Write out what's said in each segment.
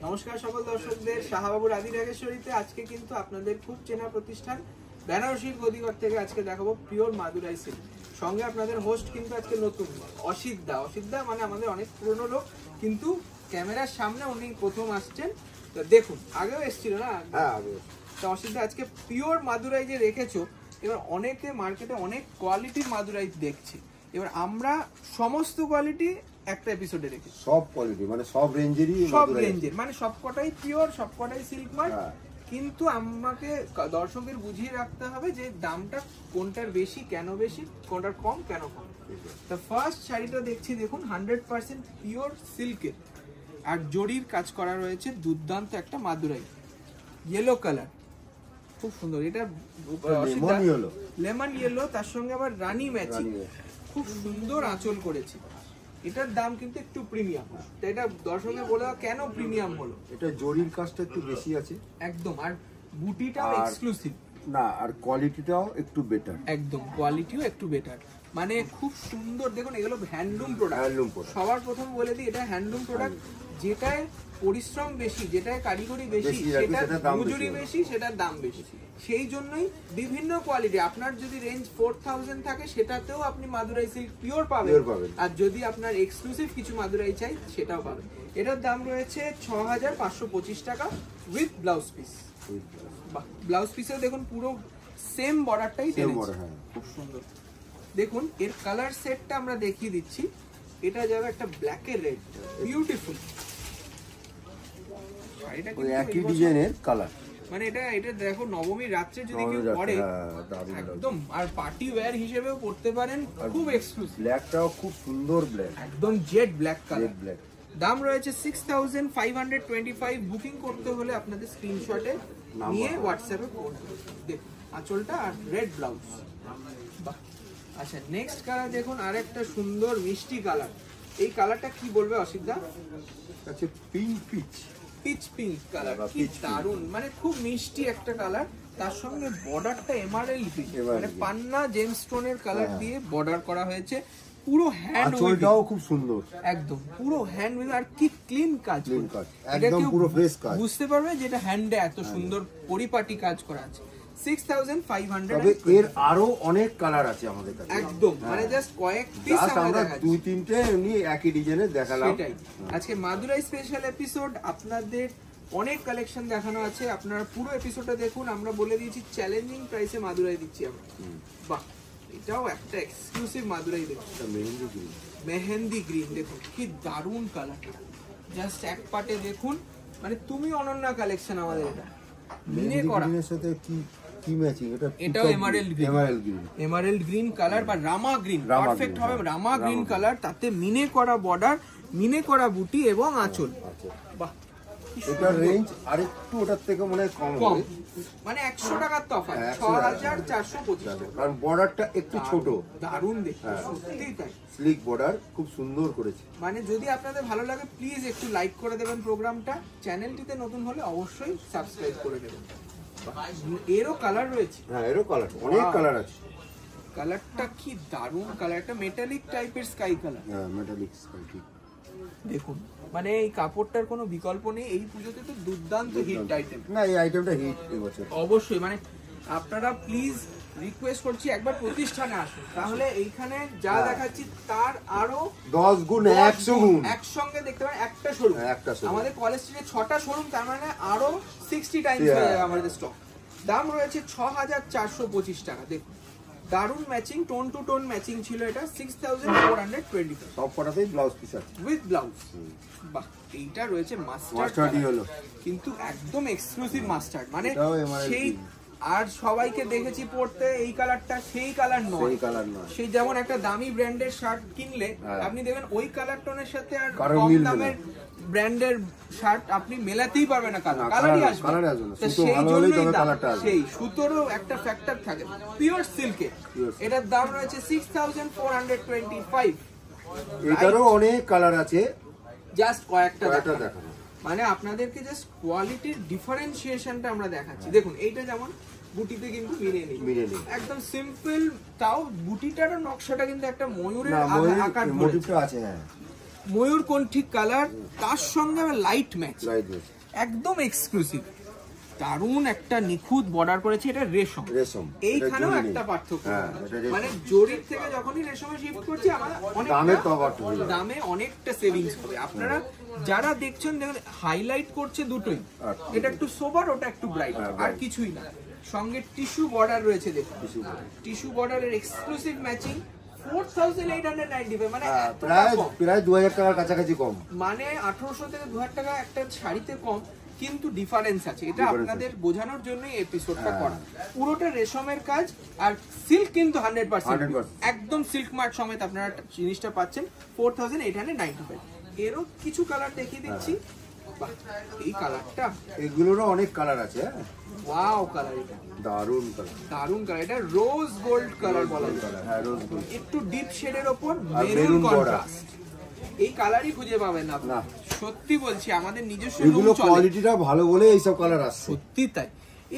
নমস্কার সকল দর্শকদের, শাহবাবুর আদি ঢাকেশ্বরীতে আজকে কিন্তু আপনাদের খুব চেনা প্রতিষ্ঠান বেনারসির গদিঘর থেকে আজকে দেখাবো পিওর মাদুরাই সিল্ক। সঙ্গে আপনাদের হোস্ট কিন্তু আজকে নতুন অসিতদা মানে আমাদের অনেক পুরনো লোক, কিন্তু ক্যামেরার সামনে উনি প্রথম আসছেন। তো দেখুন, আগেও এসেছিল না? হ্যাঁ, আগে। তো অসিতদা, আজকে পিওর মাদুরাই যে রেখেছো, এবার অনেকে মার্কেটে অনেক কোয়ালিটির মাদুরাই দেখছে, এবার আমরা সমস্ত কোয়ালিটি একটা এপিসোডে রেখেছি। সব কোয়ালিটি মানে সব রেঞ্জেরই, সব রেঞ্জের মানে সবকটাই পিওর, সবকটাই সিল্ক মার্ক। হ্যাঁ। কিন্তু আমাকে দর্শকদের বুঝিয়ে রাখতে হবে যে দামটা কোনটার বেশি, কেন বেশি, কোনটার কম, কেন কম। তো ফার্স্ট শাড়িটা দেখছি, দেখুন 100% পিওর সিল্কের আর জরির কাজ করা রয়েছে, দুর্দান্ত একটা মাদুরাই, ইয়েলো কালার, খুব সুন্দর। এটা লেমন ইয়েলো, তার সঙ্গে আবার রানী ম্যাচিং, খুব সুন্দর আঁচল করেছে। এটার দাম কিন্তু একটু প্রিমিয়াম। তো এটা দর্শকের বলে কেন প্রিমিয়াম হলো? এটা জরির কাজটা একটু বেশি আছে একদম, আর বুটিটাও এক্সক্লুসিভ না, আর কোয়ালিটিটাও একটু বেটার। একদম, কোয়ালিটিও একটু বেটার, মানে খুব সুন্দর। দেখুন, এগুলো হ্যান্ডলুম প্রোডাক্ট। সবার প্রথম বলে দিই, এটা হ্যান্ডলুম প্রোডাক্ট। যেটায় পরিশ্রম বেশি, যেটায় কারিগরি বেশি, সেটার মজুরি বেশি, সেটার দাম বেশি। সেই জন্যই বিভিন্ন কোয়ালিটি, আপনার যদি রেঞ্জ 4000 থাকে সেটাতেও আপনি মাদুরাই সিল্ক পিওর পাবেন, আর যদি আপনার এক্সক্লুসিভ কিছু মাদুরাই চাই সেটাও পাবেন। এটার দাম রয়েছে 6525 টাকা উইথ ব্লাউজ পিস। ব্লাউজ পিসেও দেখুন পুরো সেম বর্ডারটাই টেনেছে, খুব সুন্দর। দেখুন, এর কালার সেটটা আমরা দেখিয়ে দিচ্ছি। এটা যাবে একটা ব্ল্যাক এর রেড, বিউটিফুল। শাড়িটা কিন্তু একই ডিজাইনের কালার, মানে এটা দেখো, নবমীর রাত্রে যদি কেউ পরে একদম, আর পার্টি ওয়্যার হিসেবেও পড়তে পারেন, খুব এক্সক্লুসিভ। ব্ল্যাকটাও খুব সুন্দর, ব্ল্যাক, একদম জেড ব্ল্যাক কালার। দাম রয়েছে 6525। বুকিং করতে হলে আপনাদের স্ক্রিনশটে নিয়ে হোয়াটসঅ্যাপে করবেন। দেখুন আঁচলটা আর রেড ব্লাউজ। আচ্ছা, নেক্সট কালার দেখুন, আরেকটা সুন্দর মিষ্টি কালার। এই কালারটা কি বলবে অসিতদা? আচ্ছা, পিঙ্ক পিচ পিঙ্ক কালার, কি দারুন, মানে খুব মিষ্টি একটা কালার। তার সঙ্গে বর্ডারটা এমারেল্ড পিঙ্ক, মানে পান্না জেমস্টোনের কালার দিয়ে বর্ডার করা হয়েছে। পুরো হ্যান্ড উইভিংটাও খুব সুন্দর, একদম পুরো হ্যান্ড উইভিং, আর কি ক্লিন কাজ, একদম পুরো ফ্রেশ কাজ। বুঝতে পারবে যে এটা হ্যান্ডে এত সুন্দর পরিপাটি কাজ করা আছে। 6500। তবে এর আরো অনেক কালার আছে আমাদের কাছে, একদম, মানে জাস্ট কয়েক পিস আমরা দুই তিনটে এমনি একই ডিজাইনের দেখালাম। সেটাই আজকে মাদুরাই স্পেশাল এপিসোড। আপনাদের অনেক কালেকশন দেখানো আছে, আপনারা পুরো এপিসোডটা দেখুন। আমরা বলে দিয়েছি চ্যালেঞ্জিং প্রাইসে মাদুরাই দিচ্ছি আমরা। বাহ, এটাও একটা এক্সক্লুসিভ মাদুরাই দেখুন, মেহেন্দি গ্রিন। দেখুন কি দারুণ কালার, জাস্ট এক পাটে দেখুন, মানে তুমি অনন্য কালেকশন আমাদের। এটা মিনে করা, সাথে কি ম্যাচিং, এটাও এমারেল্ড গ্রিন কালার বা রামা গ্রিন, পারফেক্ট হবে রামা গ্রিন কালার। তাতে মিনে করা বর্ডার, মিনে করা বুটি এবং আঁচল। বাহ, এটার রেঞ্জ আরেকটু ওটার থেকে মনে হয় কম, মানে 100 টাকার তফাৎ, 6425 টাকা, কারণ বর্ডারটা একটু ছোট। দারুণ দেখতে, সত্যিই তাই, স্লিক বর্ডার, খুব সুন্দর করেছে। মানে যদি আপনাদের ভালো লাগে প্লিজ একটু লাইক করে দেবেন প্রোগ্রামটা। চ্যানেলটিতে নতুন হলে অবশ্যই সাবস্ক্রাইব করে দেবেন। এরও কালার রয়েছে, হ্যাঁ এরও কালার, অনেক কালার আছে। কালারটা কি দারুণ কালার, একটা মেটালিক টাইপের স্কাই কালার। হ্যাঁ, মেটালিক স্কাই, ঠিক। দেখুন, মানে এই কাপড়টার কোনো বিকল্প নেই। এই পুজোতে তো দুর্দান্ত হিট আইটেম। না, এই আইটেমটা হিট এবছর অবশ্যই, মানে আপনারা প্লিজ রিকোয়েস্ট করছি একবার প্রতিষ্ঠানে আসুন, তাহলে এইখানে যা দেখাচ্ছি তার আরো 10 গুণ 100 গুণ একসঙ্গে দেখতে পারেন। একটা শোরুম, আমাদের কলেজ স্ট্রিটে 6টা শোরুম, তার মানে আরো 60 টাইমস হয়ে যাবে আমাদের স্টক। দাম রয়েছে 6425 টাকা। দেখুন দারুন matching, tone to tone matching ছিল এটা। 6425, সব কটাতেই ব্লাউজ পিস আছে উইথ ব্লাউজ। বাহ, এইটা রয়েছে মাস্টার্ড হলো, কিন্তু একদম এক্সক্লুসিভ মাস্টার্ড, মানে সেই, আর সবাইকে দেখেছি পড়তে এই কালারটা, সেই কালার নয়। সেই যেমন একটা দামি ব্র্যান্ডের শার্ট কিনলে আপনি দেখবেন ওই কালার টোনের সাথে আর কম দামের ব্র্যান্ডের শার্ট আপনি মেলাতেই পারবেন না, কালারই আসবে না। সেই জন্যই সেই সুতোরও একটা ফ্যাক্টর থাকে পিওর সিল্কে। এটার দাম রয়েছে 6425। এটারও অনেক কালার আছে, জাস্ট কয়েকটা দেখানো, মানে আপনাদেরকে জাস্ট কোয়ালিটির ডিফারেন্সিয়েশনটা আমরা দেখাচ্ছি। দেখুন এইটা যেমন বুটিতে কিন্তু মিলে নেই, একদম সিম্পল, তাও বুটিটার নকশাটা কিন্তু একটা ময়ূরের আকার আছে, ময়ূর কোন ঠিক কালার, তার সঙ্গে লাইট ম্যাচ। একদম এক্সক্লুসিভ, দারুণ একটা নিখুঁত বর্ডার করেছে, এটা রেশম। রেশম এইখানেও একটা পার্থক্য, হ্যাঁ, মানে জরির থেকে যখনই রেশমে শিফট করছি আমরা দামে অনেকটা সেভিংস হবে। আপনারা যারা দেখছেন দেখুন হাইলাইট করছে দুটোই, এটা একটু সোবার, ওটা একটু ব্রাইট, আর কিছুই না। সঙ্গে টিস্যু বর্ডার রয়েছে, দেখুন টিস্যু বর্ডারের এক্সক্লুসিভ ম্যাচিং 4895, মানে প্রায় 2000 টাকার কাছাকাছি কম, মানে 1800 থেকে 2000 টাকা একটা শাড়িতে কম, কিন্তু ডিফারেন্স আছে। এটা আপনাদের বোঝানোর জন্যই এপিসোডটা করা। পুরোটা রেশমের কাজ, আর সিল্ক কিন্তু 100%, একদম সিল্ক মার্ক সমেত আপনারা জিনিসটা পাচ্ছেন 4895। এরও কিছু কালার দেখিয়ে দিচ্ছি। এই কালারটা, এগুলোরও অনেক কালার আছে। ওয়াও কালার, এটা দারুন কালার, দারুন কালার, এটা রোজ গোল্ড কালার বলা যায়। হ্যাঁ, রোজ গোল্ড, একটু ডিপ শেডের উপর মেরুন কন্ট্রাস্ট, এই কালারই খুঁজে পাবেন না, সত্যি বলছি। আমাদের নিজস্ব এগুলো কোয়ালিটিটা ভালো বলে এইসব কালার আসছে, সত্যি তাই।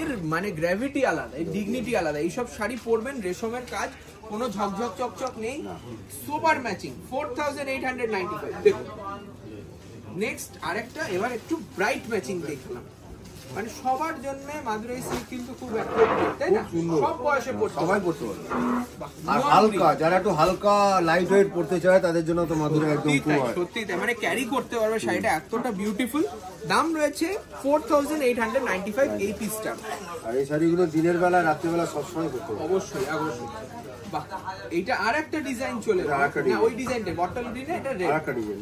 এর মানে গ্র্যাভিটি আলাদা, এর ডিগনিটি আলাদা। এইসব শাড়ি পরবেন, রেশমের কাজ, কোনো ঝকঝক চকচক নেই, সুপার ম্যাচিং 4895। দেখুন নেক্সট আরেকটা, এবার একটু ব্রাইট ম্যাচিং দেখলাম, মানে সবার জন্য মাদুরাই সিল্ক কিন্তু খুব অ্যাট্রাক্টিভ, তাই না? সব বয়সে সবাই পড়তে পারে। আর হালকা, যারা একটু হালকা লাইট ওয়েট পড়তে চায় তাদের জন্য তো মাদুরাই একদম সত্যি তাই, মানে ক্যারি করতে পারবে শাড়িটা, এতটা বিউটিফুল। দাম রয়েছে 4895 এই পিসটা। আর এই শাড়িগুলো দিনের বেলা রাত্রিবেলা সবসময় পড়তে পারবে, অবশ্যই অবশ্যই। বাহ, এইটা আরেকটা ডিজাইন চলে, না ওই ডিজাইনটা বটল গ্রিনে, এটা রেড,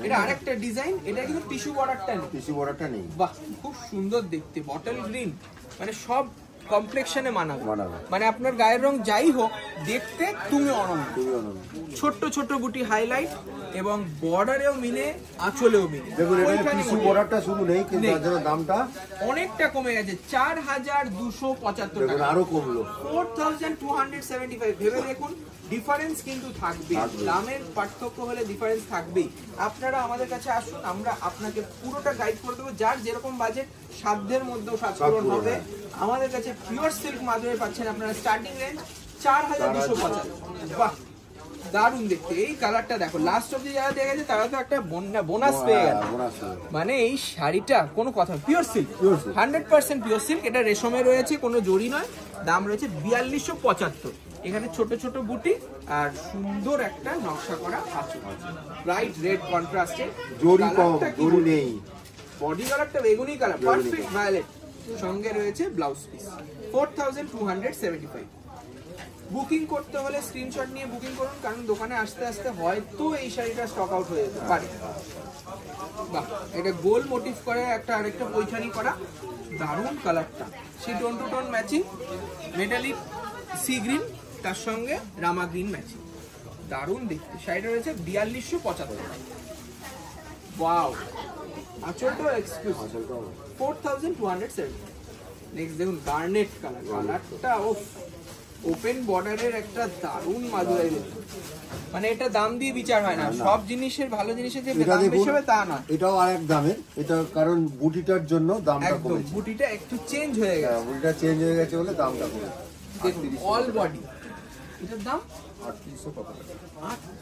এটা আরেকটা ডিজাইন, এটা কিন্তু টিস্যু বর্ডারটা নেই, টিস্যু বর্ডারটা নেই। বাহ, খুব সুন্দর দেখতে, বটল গ্রিন, মানে সব কমপ্লেক্সনে মানাবে, মানে আপনার গায়ের রং যাই হোক দেখতে তুমি অনন্য। ছোট্ট ছোট্ট বুটি হাইলাইট, এবং বর্ডারেও মিলে, আঁচলেও মিলে। দেখুন এটা টিস্যু বর্ডারটা শুধু নেই, কিন্তু তার জন্য দামটা অনেকটা কমে গেছে, 4275 টাকা, আরো কমলো 4275। ভেবে দেখুন, ডিফারেন্স কিন্তু থাকবে, দামের পার্থক্য হলে ডিফারেন্স থাকবেই। আপনারা আমাদের কাছে আসুন, আমরা আপনাকে পুরোটা গাইড করে দেবো, যার যেরকম বাজেট সাধ্যের মধ্যেও সাত পূরণ হবে। আমাদের কাছে পিওর সিল্ক মাদুরাই পাচ্ছেন আপনারা স্টার্টিং রেঞ্জ 4275। বাহ, দারুণ দেখতে। এই কালারটা দেখো, লাস্ট অব্দি যারা দেখেছে তারা তো একটা বোনাস পেয়ে গেল। মানে এই শাড়িটা কোনো কথা, পিওর সিল্ক, 100% পিওর সিল্ক। এটা রেশমে রয়েছে, কোনো জরি নয়। দাম রয়েছে 4275। এখানে ছোট ছোট বুটি আর সুন্দর একটা নকশা করা আছে, ব্রাইট রেড কন্ট্রাস্টে। জরি কম, জরি নেই। বডি কালারটা বেগুনি কালার, পারফেক্ট ভায়োলেট। সঙ্গে রয়েছে ব্লাউজ পিস, 4275। বুকিং করতে হলে স্ক্রিনশট নিয়ে বুকিং করুন, কারণ দোকানে আসতে আসতে হয়তো এই শাড়িটা স্টক আউট হয়ে যেতে পারে। বাহ, এটা গোল মোটিভ করে একটা আরেকটা পৈঠানি করা, দারুণ কালারটা। সেই tone to tone matching, metallic sea green, তার সঙ্গে রামা গ্রিন ম্যাচিং, দারুণ দেখতে। শাড়িটা রয়েছে 4275। ওয়াও, আঁচলটাও এক্সক্লুসিভ, 4270। নেক্সট দেখুন গার্নেট কালার, কালারটা ওপেন বর্ডারের একটা দারুণ মাদুরাই, মানে এটা দাম দিয়ে বিচার হয় না। সব জিনিসের, ভালো জিনিসের যে দাম বেশি হবে তা না, এটাও আরেক দামের। এটা কারণ বুটিটার জন্য দামটা কমেছে, বুটিটা একটু চেঞ্জ হয়ে গেছে, বুটিটা চেঞ্জ হয়ে গেছে বলে দামটা কমেছে। দেখুন অল বডি, এটার দাম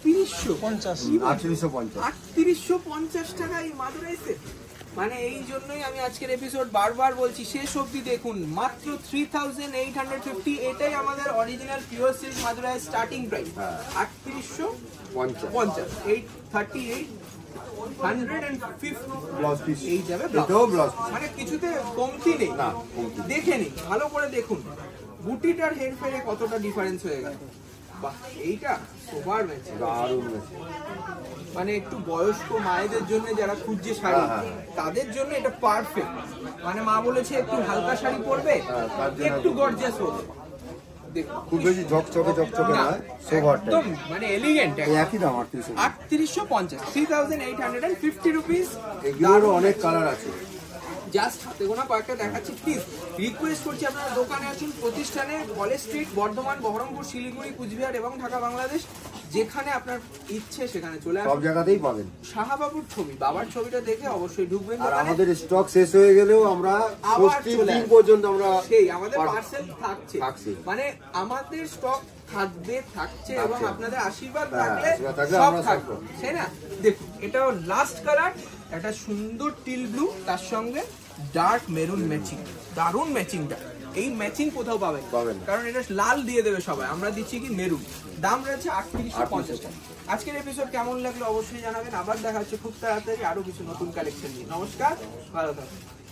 3850 টাকা এই মাদুরাইতে। মানে এই জন্যই আমি আজকের এপিসোড বারবার বলছি, শেষ অবধি দেখুন, মাত্র 3850। এটাই আমাদের original pure silk Madurai starting price, 3850। 838 blouse piece এই যাবে, মানে কিছুতে কমতি নেই। দেখে নিন, ভালো করে দেখুন বুটিটার হেরফেরে কতটা ডিফারেন্স হয়ে গেল। বাহ, এইটা সোবার ম্যাচিং, দারুণ ম্যাচিং। মানে একটু বয়স্ক মায়েদের জন্য যারা খুঁজছে শাড়ি, তাদের জন্য এটা পারফেক্ট। মানে মা বলেছে একটু হালকা শাড়ি পরবে, একটু গর্জিয়াস হবে, খুব বেশি ঝকঝকে নয়, সোভারটা একদম মানে এলিগেন্ট। একই দাম 3850, 3850 রুপিস। এগুলোরও অনেক কালার আছে, জাস্ট হাতে গোনা কয়েকটা দেখাচ্ছি। প্লিজ রিকোয়েস্ট করছি, আপনারা দোকানে আসুন, প্রতিষ্ঠানে কলেজ স্ট্রিট, বর্ধমান, বহরমপুর, শিলিগুড়ি, কুচবিহার এবং ঢাকা, বাংলাদেশ, যেখানে আপনার ইচ্ছে সেখানে চলে আসুন, সব জায়গাতেই পাবেন। শাহাবাবুর ছবি, বাবার ছবিটা দেখে অবশ্যই ঢুকবেন। আর আমাদের স্টক শেষ হয়ে গেলেও আমরা দিন পর্যন্ত আমরা সেই আমাদের পার্সেল থাকছে, মানে আমাদের স্টক থাকছে এবং আপনাদের আশীর্বাদ থাকলে সব থাকবে, তাই না? দেখুন এটাও লাস্ট কালার, একটা সুন্দর টিল ব্লু, তার সঙ্গে ডার্ক মেরুন ম্যাচিং, দারুণ ম্যাচিংটা। এই ম্যাচিং কোথাও পাবেন পাবেন না। কারণ এটা লাল দিয়ে দেবে সবাই, আমরা দিচ্ছি কি মেরুন। দাম রয়েছে 3850 টাকা। আজকের এপিসোড কেমন লাগলো অবশ্যই জানাবেন। আবার দেখা হচ্ছে খুব তাড়াতাড়ি আরো কিছু নতুন কালেকশন নিয়ে। নমস্কার, ভালো থাকুন।